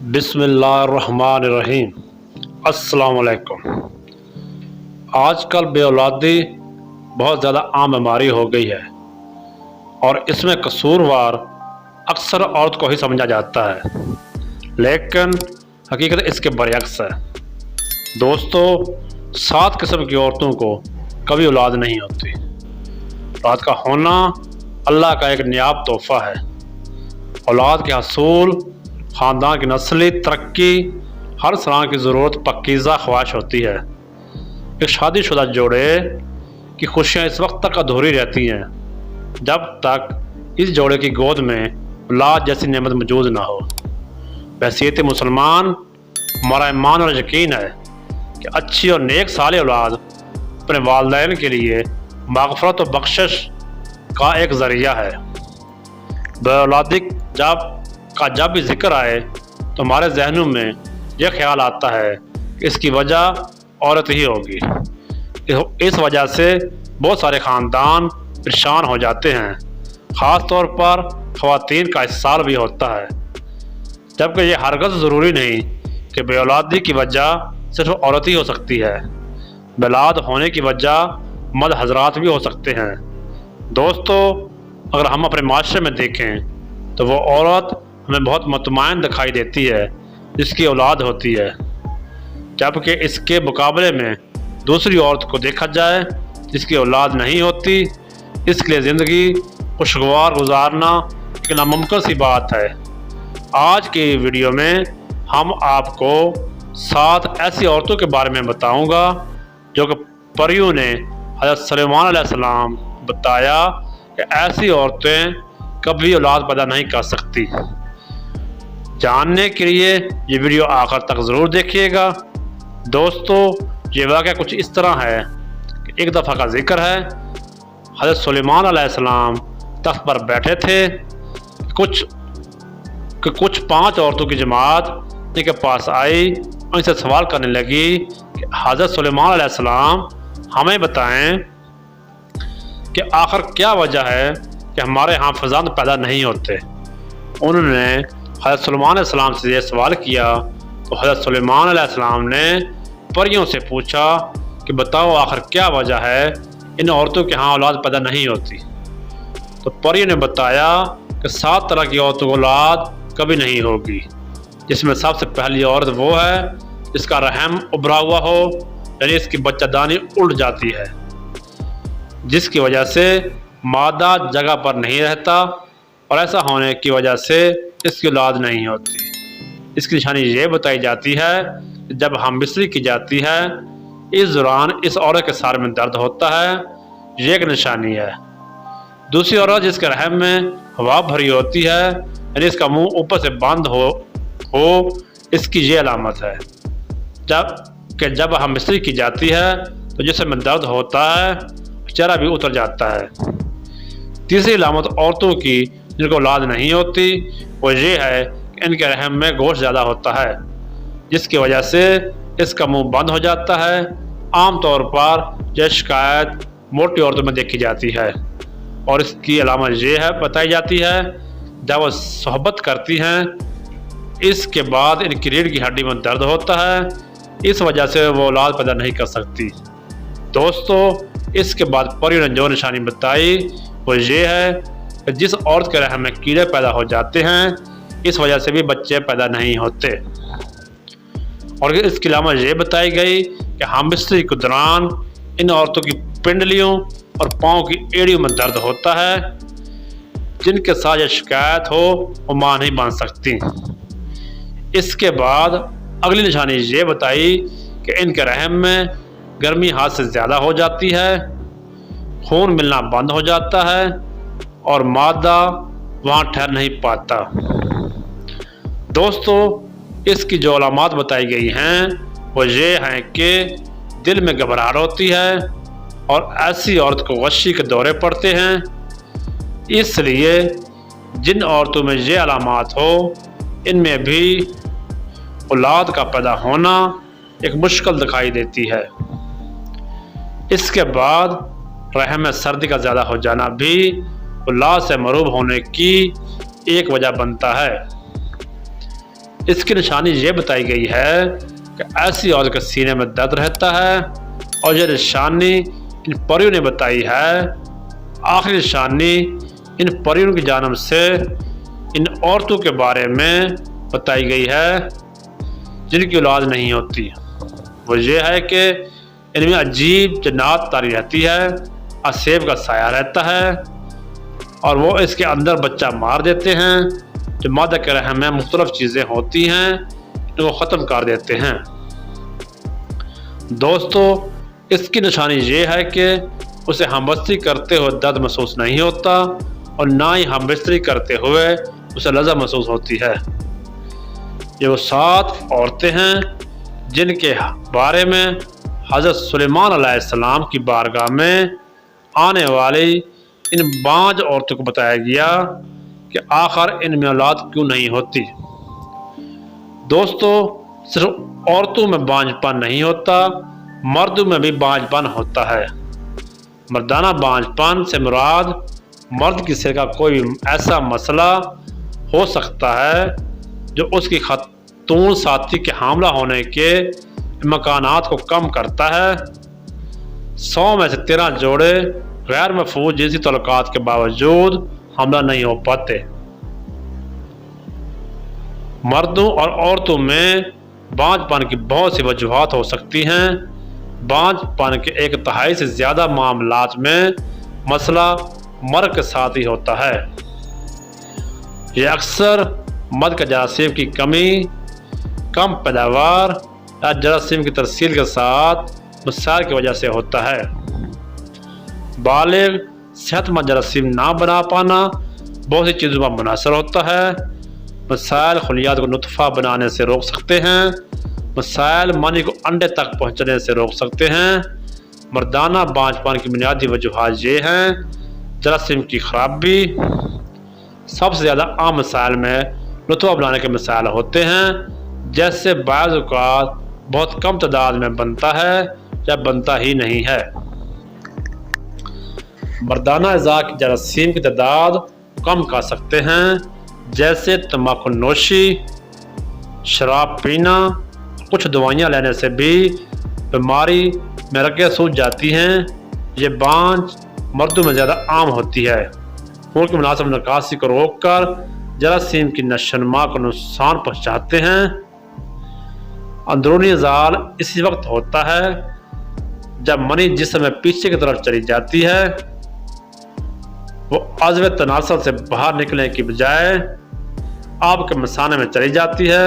بسم اللہ الرحمن الرحیم۔ السلام علیکم۔ آج کل بے اولادی بہت زیادہ عام بیماری ہو گئی ہے اور اس میں قصوروار اکثر عورت کو ہی سمجھا جاتا ہے، لیکن حقیقت اس کے برعکس ہے۔ دوستو، 7 قسم کی عورتوں کو کبھی اولاد نہیں ہوتی۔ اولاد کا ہونا اللہ کا ایک نایاب تحفہ ہے۔ اولاد کے حصول خاندان کی نسلی ترقی ہر طرح کی ضرورت پاکیزہ خواہش ہوتی ہے۔ ایک شادی شدہ جوڑے کی خوشیاں اس وقت تک ادھوری رہتی ہیں جب تک اس جوڑے کی گود میں اولاد جیسی نعمت موجود نہ ہو۔ بحیثیت مسلمان ہمارا ایمان اور یقین ہے کہ اچھی اور نیک صالح اولاد اپنے والدین کے لیے مغفرت و بخشش کا ایک ذریعہ ہے۔ بے اولادی جب بھی ذکر آئے تو ہمارے ذہنوں میں یہ خیال آتا ہے کہ اس کی وجہ عورت ہی ہوگی۔ اس وجہ سے بہت سارے خاندان پریشان ہو جاتے ہیں، خاص طور پر خواتین کا اس سال بھی ہوتا ہے، جبکہ یہ ہرگز ضروری نہیں کہ بے اولادی کی وجہ صرف عورت ہی ہو سکتی ہے۔ بے اولاد ہونے کی وجہ مرد حضرات بھی ہو سکتے ہیں۔ دوستو، اگر ہم اپنے معاشرے میں دیکھیں تو وہ عورت ہمیں بہت مطمئن دکھائی دیتی ہے جس کی اولاد ہوتی ہے، جبکہ اس کے مقابلے میں دوسری عورت کو دیکھا جائے جس کی اولاد نہیں ہوتی، اس کے لیے زندگی خوشگوار گزارنا ایک ناممکن سی بات ہے۔ آج کی ویڈیو میں ہم آپ کو 7 ایسی عورتوں کے بارے میں بتاؤں گا جو کہ پریوں نے حضرت سلیمان علیہ السلام بتایا کہ ایسی عورتیں کبھی اولاد پیدا نہیں کر سکتی۔ جاننے کے لیے یہ ویڈیو آخر تک ضرور دیکھیے گا۔ دوستو، یہ واقعہ کچھ اس طرح ہے کہ ایک دفعہ کا ذکر ہے، حضرت سلیمان علیہ السلام تخت پر بیٹھے تھے، کچھ 5 عورتوں کی جماعت ان کے پاس آئی اور ان سے سوال کرنے لگی کہ حضرت سلیمان علیہ السلام ہمیں بتائیں کہ آخر کیا وجہ ہے کہ ہمارے ہاں فرزند پیدا نہیں ہوتے۔ انہوں نے حضرت سلیمان علیہ السلام سے یہ سوال کیا تو حضرت سلیمان علیہ السلام نے پریوں سے پوچھا کہ بتاؤ آخر کیا وجہ ہے ان عورتوں کے ہاں اولاد پیدا نہیں ہوتی۔ تو پریوں نے بتایا کہ 7 طرح کی عورتوں کو اولاد کبھی نہیں ہوگی، جس میں سب سے پہلی عورت وہ ہے جس کا رحم ابھرا ہوا ہو، یعنی اس کی بچہ دانی الٹ جاتی ہے، جس کی وجہ سے مادہ جگہ پر نہیں رہتا اور ایسا ہونے کی وجہ سے اس کی اولاد نہیں ہوتی۔ اس کی نشانی یہ بتائی جاتی ہے کہ جب ہمبستری کی جاتی ہے اس دوران اس عورت کے سر میں درد ہوتا ہے، یہ ایک نشانی ہے۔ دوسری عورت جس کے رحم میں ہوا بھری ہوتی ہے، یعنی اس کا منہ اوپر سے بند ہو اس کی یہ علامت ہے۔ جب ہمبستری کی جاتی ہے تو جسم میں درد ہوتا ہے، چہرہ بھی اتر جاتا ہے۔ تیسری علامت عورتوں کی جن کو اولاد نہیں ہوتی وہ یہ ہے کہ ان کے رحم میں گوشت زیادہ ہوتا ہے، جس کی وجہ سے اس کا منہ بند ہو جاتا ہے۔ عام طور پر یہ شکایت موٹی عورتوں میں دیکھی جاتی ہے اور اس کی علامت یہ ہے بتائی جاتی ہے جب وہ صحبت کرتی ہیں اس کے بعد ان کی ریڑھ کی ہڈی میں درد ہوتا ہے، اس وجہ سے وہ اولاد پیدا نہیں کر سکتی۔ دوستو، اس کے بعد پریوں نے جو نشانی بتائی وہ یہ ہے کہ جس عورت کے رحم میں کیڑے پیدا ہو جاتے ہیں اس وجہ سے بھی بچے پیدا نہیں ہوتے، اور اس کی علامت یہ بتائی گئی کہ ہمبستری کے دوران ان عورتوں کی پنڈلیوں اور پاؤں کی ایڑیوں میں درد ہوتا ہے، جن کے ساتھ یہ شکایت ہو وہ ماں نہیں بن سکتی۔ اس کے بعد اگلی نشانی یہ بتائی کہ ان کے رحم میں گرمی حد سے زیادہ ہو جاتی ہے، خون ملنا بند ہو جاتا ہے اور مادہ وہاں ٹھہر نہیں پاتا۔ دوستو، اس کی جو علامات بتائی گئی ہیں وہ یہ ہیں کہ دل میں گھبراہٹ ہوتی ہے اور ایسی عورت کو غشی کے دورے پڑتے ہیں۔ اس لیے جن عورتوں میں یہ علامات ہو ان میں بھی اولاد کا پیدا ہونا ایک مشکل دکھائی دیتی ہے۔ اس کے بعد رحم میں سردی کا زیادہ ہو جانا بھی اولاد سے محروم ہونے کی ایک وجہ بنتا ہے۔ اس کی نشانی یہ بتائی گئی ہے کہ ایسی عورت کے سینے میں درد رہتا ہے، اور یہ نشانی ان پریوں نے بتائی ہے۔ آخری نشانی ان پریوں کی جانب سے ان عورتوں کے بارے میں بتائی گئی ہے جن کی اولاد نہیں ہوتی۔ وہ یہ ہے کہ ان میں عجیب جنات طاری رہتی ہے، اسیب کا سایہ رہتا ہے، اور وہ اس کے اندر بچہ مار دیتے ہیں۔ جو مادہ کے رحم میں مختلف چیزیں ہوتی ہیں ان کو ختم کر دیتے ہیں۔ دوستو، اس کی نشانی یہ ہے کہ اسے ہم بستری کرتے ہوئے درد محسوس نہیں ہوتا، اور نہ ہی ہم بستری کرتے ہوئے اسے لذت محسوس ہوتی ہے۔ یہ وہ 7 عورتیں ہیں جن کے بارے میں حضرت سلیمان علیہ السلام کی بارگاہ میں آنے والی ان 5 عورتوں کو بتایا گیا کہ آخر ان میں اولاد کیوں نہیں ہوتی۔ دوستو، صرف عورتوں میں بانجھ پن نہیں ہوتا، مردوں میں بھی بانجھ پن ہوتا ہے۔ مردانہ بانجھ پن سے مراد مرد کی صحت کا کوئی ایسا مسئلہ ہو سکتا ہے جو اس کی خاتون ساتھی کے حاملہ ہونے کے امکانات کو کم کرتا ہے۔ 100 میں سے 13 جوڑے غیر محفوظ جنسی تعلقات کے باوجود حاملہ نہیں ہو پاتے۔ مردوں اور عورتوں میں بانجھ پن کی بہت سی وجوہات ہو سکتی ہیں۔ بانجھ پن کے 1/3 سے زیادہ معاملات میں مسئلہ مرد کے ساتھ ہی ہوتا ہے۔ یہ اکثر مرد کے جراثیم کی کمی، کم پیداوار یا جراثیم کی ترسیل کے ساتھ مسائل کی وجہ سے ہوتا ہے۔ بالغ صحت مند جراثیم نہ بنا پانا بہت سی چیزوں پر منحصر ہوتا ہے۔ مسائل خلیات کو نطفہ بنانے سے روک سکتے ہیں، مسائل منی کو انڈے تک پہنچنے سے روک سکتے ہیں۔ مردانہ بانجھ پن کی بنیادی وجوہات یہ ہیں: جراثیم کی خرابی، سب سے زیادہ عام مسائل میں نطفہ بنانے کے مسائل ہوتے ہیں، جیسے بعض اوقات بہت کم تعداد میں بنتا ہے یا بنتا ہی نہیں ہے۔ مردانہ اعضاء کی جراثیم کی تعداد کم کر سکتے ہیں، جیسے تمباکو نوشی، شراب پینا، کچھ دوائیاں لینے سے بھی بیماری میں رگیں سوکھ جاتی ہیں۔ یہ بانجھ مردوں میں زیادہ عام ہوتی ہے۔ خون کی مناسب نکاسی کو روک کر جراثیم کی نشو و نما کو نقصان پہنچاتے ہیں۔ اندرونی ازال اسی وقت ہوتا ہے جب منی جسم میں پیچھے کی طرف چلی جاتی ہے۔ وہ عضو تناسل سے باہر نکلنے کی بجائے آپ کے مثانے میں چلی جاتی ہے۔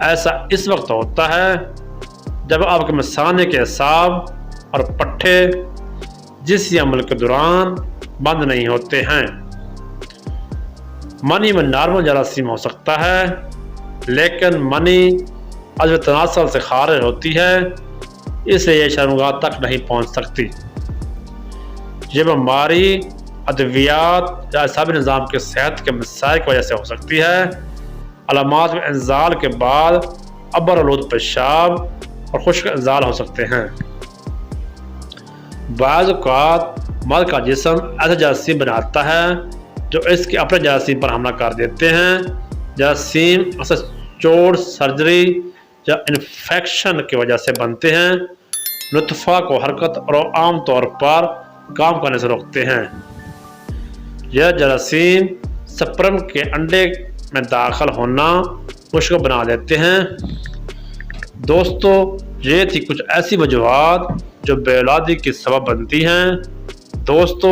ایسا اس وقت ہوتا ہے جب آپ کے مثانے کے اعصاب اور پٹھے جنسی عمل کے دوران بند نہیں ہوتے ہیں۔ منی میں نارمل جراثیم ہو سکتا ہے، لیکن منی عضو تناسل سے خارج ہوتی ہے، اس لیے یہ شرمگاہ تک نہیں پہنچ سکتی۔ یہ بیماری ادویات یا اعصابی نظام کے صحت کے مسائل کی وجہ سے ہو سکتی ہے۔ علامات میں انزال کے بعد ابر آلود پیشاب اور خشک انزال ہو سکتے ہیں۔ بعض اوقات مرد کا جسم ایسے جراثیم بناتا ہے جو اس کے اپنے جراثیم پر حملہ کر دیتے ہیں۔ جراثیم اکثر چوٹ، سرجری یا انفیکشن کی وجہ سے بنتے ہیں۔ نطفہ کو حرکت اور عام طور پر کام کرنے سے روکتے ہیں۔ یہ جراثیم سپرم کے انڈے میں داخل ہونا مشکل بنا دیتے ہیں۔ دوستو، یہ تھی کچھ ایسی وجوہات جو بے اولادی کی سبب بنتی ہیں۔ دوستو،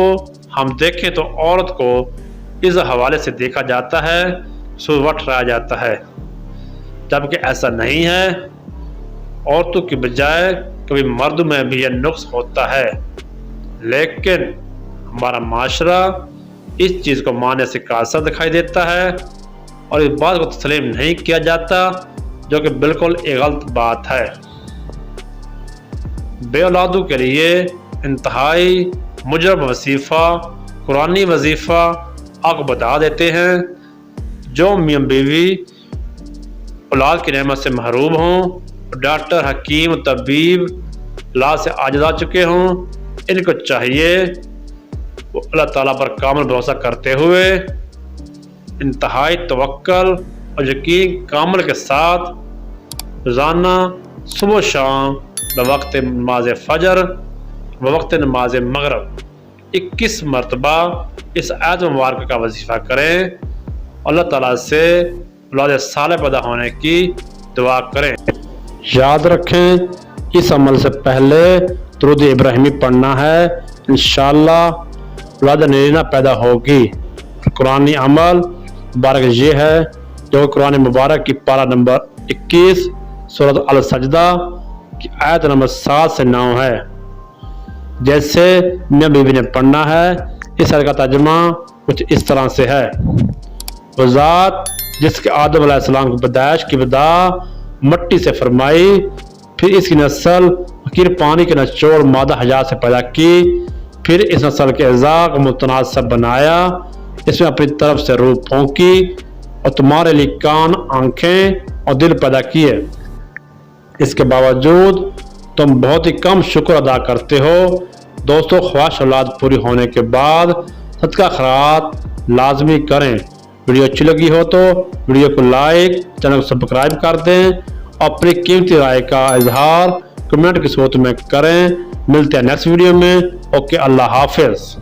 ہم دیکھیں تو عورت کو اس حوالے سے دیکھا جاتا ہے، سوروا ٹھہرایا جاتا ہے، جبکہ ایسا نہیں ہے۔ عورتوں کی بجائے کبھی مردوں میں بھی یہ نقص ہوتا ہے، لیکن ہمارا معاشرہ اس چیز کو ماننے سے قاصر دکھائی دیتا ہے اور اس بات کو تسلیم نہیں کیا جاتا، جو کہ بالکل ایک غلط بات ہے۔ بے اولادوں کے لیے انتہائی مجرم وظیفہ قرآنی وظیفہ آپ کو بتا دیتے ہیں۔ جو میاں بیوی اولاد کی نعمت سے محروم ہوں، ڈاکٹر، حکیم، طبیب اولاد سے عاجز آ چکے ہوں، ان کو چاہیے وہ اللہ تعالیٰ پر کامل بھروسہ کرتے ہوئے انتہائی توکل اور یقین کامل کے ساتھ روزانہ صبح و شام بوقت نماز فجر وقت نماز مغرب 21 مرتبہ اس آیت مبارکہ کا وظیفہ کریں، اللہ تعالیٰ سے اولاد صالح پیدا ہونے کی دعا کریں۔ یاد رکھیں اس عمل سے پہلے درود ابراہیمی پڑھنا ہے، انشاءاللہ اولاد نرینہ پیدا ہوگی۔ قرآنی عمل مبارک یہ ہے جو قرآن مبارک کی پارہ نمبر 21 سورۃ السجدہ کی آیت نمبر 7 سے 9 ہے۔ جیسے میاں بیوی نے پڑھنا ہے، اس آیت کا ترجمہ کچھ اس طرح سے ہے: وہ ذات جس کے آدم علیہ السلام کی پیدائش کی ابتدا مٹی سے فرمائی، پھر اس کی نسل فقیر پانی کے نچوڑ مادہ حیات سے پیدا کی، پھر اس نسل کے اعضاء کو متناسب بنایا، اس میں اپنی طرف سے روح پھونکی اور تمہارے لیے کان، آنکھیں اور دل پیدا کیے۔ اس کے باوجود تم بہت ہی کم شکر ادا کرتے ہو۔ دوستو، خواہش اولاد پوری ہونے کے بعد صدقہ خیرات لازمی کریں۔ ویڈیو اچھی لگی ہو تو ویڈیو کو لائک، چینل کو سبسکرائب کر دیں اور اپنی قیمتی رائے کا اظہار کمنٹ کی صورت میں کریں۔ ملتے ہیں نیکسٹ ویڈیو میں۔ اوکے، اللہ حافظ۔